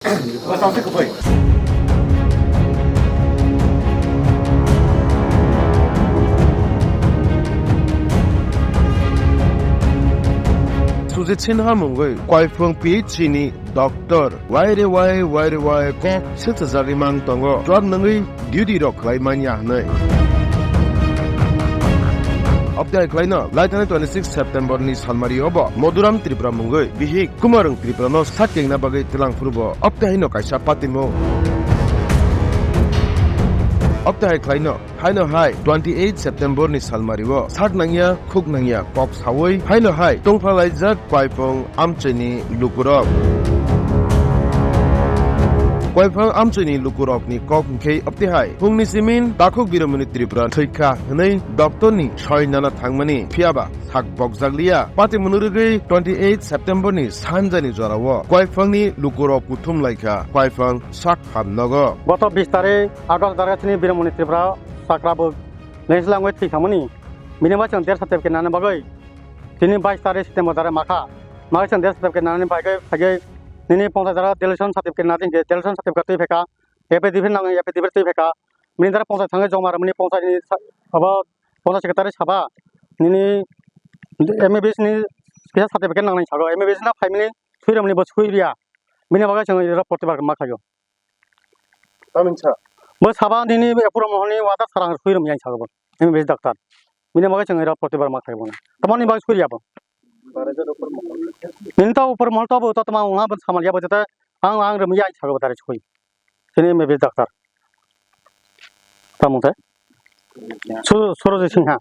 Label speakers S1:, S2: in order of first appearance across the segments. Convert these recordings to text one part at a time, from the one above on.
S1: Bastante que foi.
S2: Suzetsinha mungoi kwaifung PhD ni doctor wai kok sitazari mang tongo twab nangai duty rok klaiman ya hnai Abdai Klaina, Laitana 26 September ni Salmari Obo, Moduram Tripura Mungoi, Bihik, Kumarung Tripura no Saking na Bagay Tilang Furubo, Abdai no Kaisa Patimo. Abdai Klaina, Haino Hai, 28 September ni Salmari Wo, Sat Nangya, Kuk Nangya, Kok Sawoi, Haino Hai, Tongpa Laizak, Kwaipong, Amcheni, Lukurok. Kwaifang amchini lukurok ni kok ngkei aptihai hungni simin takuk biromuni tripura thika hnei doctor ni choinana thangmani phiaba sak bokjaglia pati munurugei 28 September ni sanjani jorawo kwaifang ni lukurok puthum laika kwaifang sak hamnogo
S3: গত 20 তারিখ August দারাচিনি Birmani Tripura সাকরাবো নেসলাঙ্গই থিখামনি minima চন্দের certificate নানে বাগৈ তিনি 22 তারিখ September দারে মাখা চন্দের সার্টিফিকেট নানে বাগৈ ফাগৈ নিনি 50 দারা ডিলেশন সার্টিফিকেট নাদিন যে ডিলেশন সার্টিফিকেট তুই ফেকা এপিডিভি নাঙ এপিডিভি তুই ফেকা মিনি দারা 50 থাঙ্গে জমা রমনি 50 नि अब 50 সেক্রেটারি সাবা নিনি এমবিবিএস नि কিসা সার্টিফিকেট নাঙ ছাগো এমবিবিএস না ফাইমিলি সুইরমনি বো সুইরিয়া মিনি বাগৈ जों रा प्रतिबार माखायो
S2: tamincha
S3: Bos haba nini epura mohoni wada sarang suirum yang sago ini bes dokter mine maga chengira protibar makai bona tamani bag suri apa minta upar mohol to bo to tama unga ban samal ya bajata ang rum yang sago tare choi sini me bes dokter tamu ta soro singha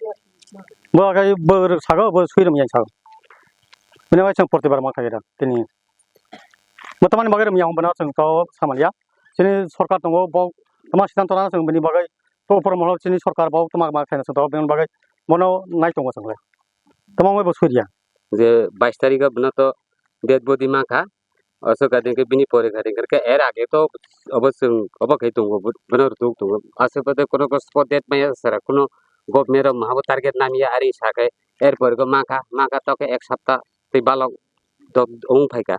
S3: bo aga bo sago bo suirum yang sago mine maga cheng protibar makai ra tini tamani maga rum yang bana cheng to samal ya sini सरकार दङ बाव तमा सिद्धान्त लाना जों बेनि बागै तो उपर महल सिनि सरकार बाव तमा मा खायना सो बेनि बागै मनो नाय दङ जोंलाय तमा मै बसुरिया
S4: जे 22 तारिख बना तो डेड बॉडी मा का असो गादे के बिनि परे गादे करके एर आगे तो अवश्य अब कहि दङ बना रुक दङ आसे पदे कोनो को स्पॉट डेट मै सरा कोनो गप मेरो महाबो टारगेट नामिया आरि साके एर पर को माका तो के एक सप्ताह ते बालक तो ओं फाइका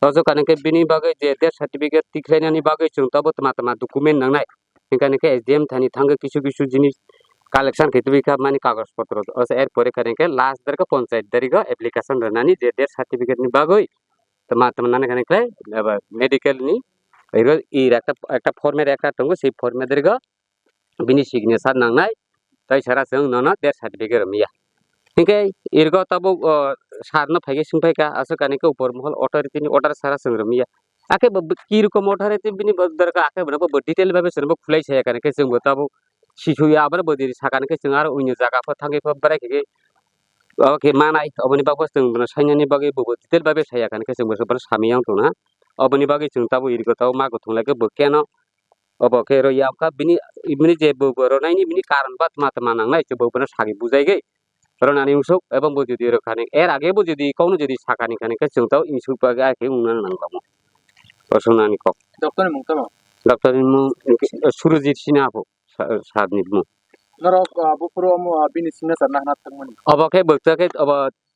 S4: तजो काने के बिनि बागै जे डेथ सर्टिफिकेट तिख्लायनानि बागै जों तबो तमा डकुमेन्ट नांनाय निकाने के एसडीएम थानि थांगे किछु जिनिस कालेक्शन खैतुबिका माने कागज पत्र अस एर परे काने के लास्ट दरका पंचायत दरिगा एप्लिकेशन रनानि जे डेथ सर्टिफिकेट नि बागै तमा नाने काने के अब मेडिकल नि एरो इ একটা ফর্মের একটা दङ সেই ফর্মে दरगा बिनि सिग्नेचार नांनाय ताइ सारा जों नना डेथ सर्टिफिकेट मिया निके इरगो तबो सारनो फाइगे सिंफाइका आसो काने के ऊपर महल अथॉरिटी नि ऑर्डर सारा संग्रमिया आके की रकम अथॉरिटी बिनि दरका आके बना डिटेल भाबे सरबो खुलाय छया काने के जों बताबो सिसुया आबार बदिरि साकाने के जों आरो उनि जागाफोर थांगे बाराय के ओके मानाय अबनि बागो जों बना साइनानि बागै बो डिटेल भाबे छया काने के जों बसो सामियां दंना अबनि बागै जों ताबो इरगो ताव मागो थंलायके बकेनो अब के रोयाका बिनि जे बो रनायनि बिनि कारण बात मातमा नांनाय जे बो बना सागि बुजायगै रनानि उसुक एवं बो जुदि रखाने एर आगे बो जुदि कौनो जुदि साकानि काने के जों ताव इनसुक बागै आके उना नांबामो असुनानि को
S1: Doktor mung tama.
S4: डॉक्टर मु सुरजीत सिन्हाबो सादनि मु
S1: Narok bupuro mo bini sina sa nahna tangmani.
S4: अब के बक्तके अब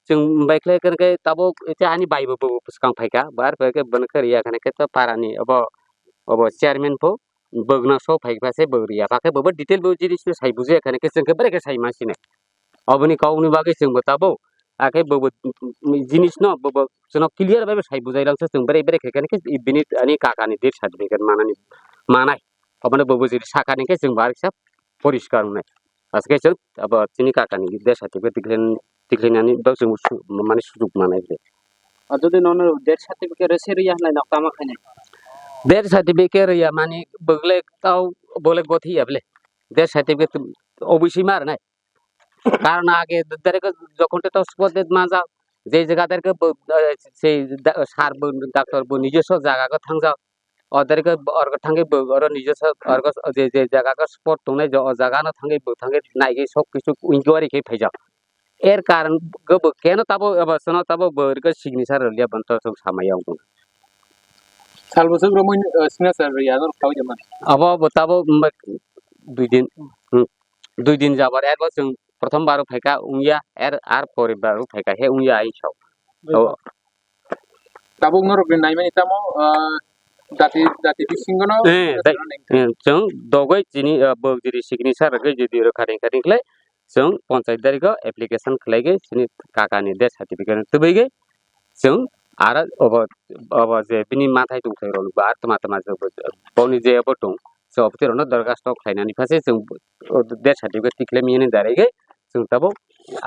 S4: जों बाइकले करके ताबो एते आनि बाइबो पुस्कां फाइका बार फाइके बनकर या काने के त पारानि अब चेयरमैन पो बगना सो फाइकबासे बगरिया फाके बबो डिटेल बो जिनिस साइ बुजे काने के जों के बरे के साइ मासिने अबनि काउनि बागै जों बताबो आके बबो जिनिस न बबो जों क्लियर भाबे साइ बुजाइलांसो जों बरे केकाने के बिनि अनि काकानि डेथ सर्टिफिकेट मानाय अबने बबो जिरि साकानि के जों बार सब परिष्कार हुनाय आसके जों अब तिनि काकानि डेथ सर्टिफिकेट तिख्लेनानि द जों माने सुजुग मानाय
S1: Jadi nono death certificate reseriya na nakama khane.
S4: Death certificate या माने बगले ताव बोले गोथि अबले डेथ सर्टिफिकेट ओबिसि मार नाय कारण आगे दरेक যখনতে তো স্পদেত মাজা যে জায়গা দরেক সেই সার ডাক্তার বো নিজস্ব জায়গা থাংজাও অদরেক অর্গ থাঙ্গে অর নিজস্ব অর্গ যে জায়গা স্পট দंनाय জায়গা না থাঙ্গে নাইগে সব কিছু ইনকোয়ারি কে ফাইজা এর কারণ গব কেন তাবো অবসন তাবো বর্গ সিগনেচার লিয়া বন্ত সব সামায়াव दं
S1: Salbo sa romo sina sa riya no kaw jaman.
S4: अब बताबो दुई दिन जाबार एरबो जों प्रथम बारो फाइका उंया एर आर परे बारो फाइका हे उंया आइ छौ
S1: Tabong norok din naimani tamo dati bisingono
S4: जों दगै जिनि बगदिरि सिगनेचार गै जुदि खारिं खारिंख्लाय जों पन्चायत दारिखौ एप्लिकेशन खालायगै जोंनि काकानि डेथ सार्टिफिकेट तबैगै जों आरो अब जे बिनि माथाय दंथाय रन बा तमा तमा जों बावनि जे अब दं जों अबतिरनो दरखास्त खालायनानै फासे जों डेथ सार्टिफिकेट टिक्लेमिनि दारैगै जों ताबो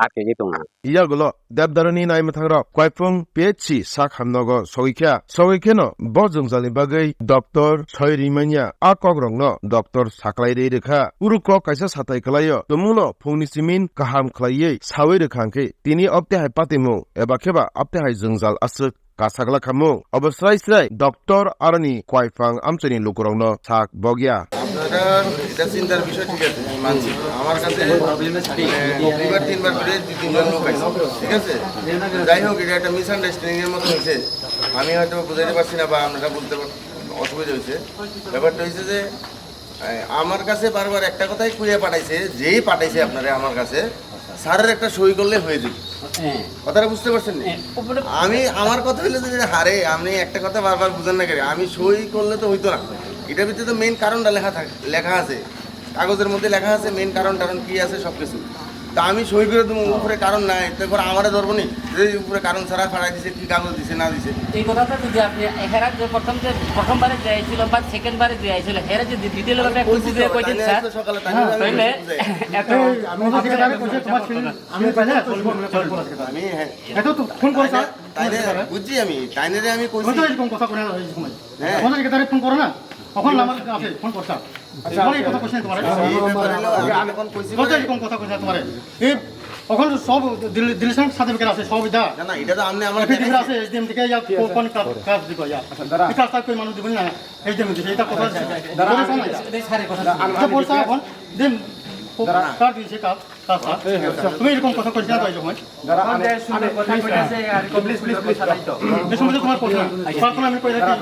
S4: आकेगै दं
S2: Iyagulo Debdarani Naimathangrok Kwaifung PHC Sakhamnogo Soikeno Bojungzali Bagai Dr. Soirimanya Akogrongno Dr. Saklaire Rekha Uruko Kaisa Satai Kalayo Tumuno Punisimin Kaham Klaye Sawi Rekhangke Tini Opte Hai Patimu Ebakeba Opte Hai Jungzal Asuk Kasagla Kamu Obasrai Dr. Arani Kwaifang Amchani Lukurongno Sak Bogya
S5: আপনারা এটা চিন্তার বিষয় ঠিক আছে আমি মানছি আমার কাছে দুইবার তিনবার করে দুই তিনজন লোক আছে ঠিক আছে যাই হোক এটা একটা মিসআন্ডারস্ট্যান্ডিং এর মতো হয়েছে আমি হয়তো বুঝাইতে পারছি না বা আপনারা বলতে অসুবিধা হয়েছে ব্যাপারটা হয়েছে যে আমার কাছে বারবার একটা কথাই কুইয়ে পাঠাইছে যেই পাঠাইছে আপনারা আমার কাছে স্যারের একটা সই করলে হয়ে যাবে কথাটা বুঝতে পারছেন না আমি আমার কথা হইলে যে হারে আপনি একটা কথা বারবার বুঝেন না কেন আমি সই করলে তো হইতো না এটার ভিতরে তো মেইন কারণটা লেখা আছে কাগজের মধ্যে লেখা আছে মেইন কারণ কি আছে সব কিছু তা আমি সই করে দেবো উপরে কারণ নাই তারপর আমারে ধরবো নি যে উপরে কারণ ছাড়া ফাড়াই দিছে কি কাগজ দিছে না দিছে
S6: এই কথাটা যদি আপনি হেরা যে প্রথমবারে যাইছিল বা সেকেন্ড বারে যাইছিল হেরা যদি ডিটেইল ভাবে কইতে দিয়ে কইতেন স্যার
S5: সকালে
S6: তাহলে এত
S5: আমি
S3: এত তো ফোন করছ
S5: তাইলে বুঝছি আমি তাইনেরে আমি কইছি
S3: কত এরকম কথা কোনা এই সময় ফোন থেকে তারে ফোন করো না তখন আমার কাছে ফোন করছ আচ্ছা এই কথা কইছেন তোমারে
S5: আমি কোন কইছি
S3: কত এরকম কথা কইছেন তোমারে এই এখন সব দিলশন সার্টিফিকেট আছে সব এটা
S5: না এটা তো আপনি আমার
S3: সার্টিফিকেট আছে এসডিএম থেকে ইয়া কোন কাজ দিব ইয়া এটা কাজ কই মানুষ দিবেন না এসডিএম দিছে এটা কথা এই সারে কথা আচ্ছা বলছ এখন দিন কার দিছে কাজ তুমি এরকম কথা কইছ না তাই যখন
S6: কথা কইতাছে আর প্লিজ প্লিজ সারাই তো
S3: এই সময় তোমার কথা আমি কই রাখি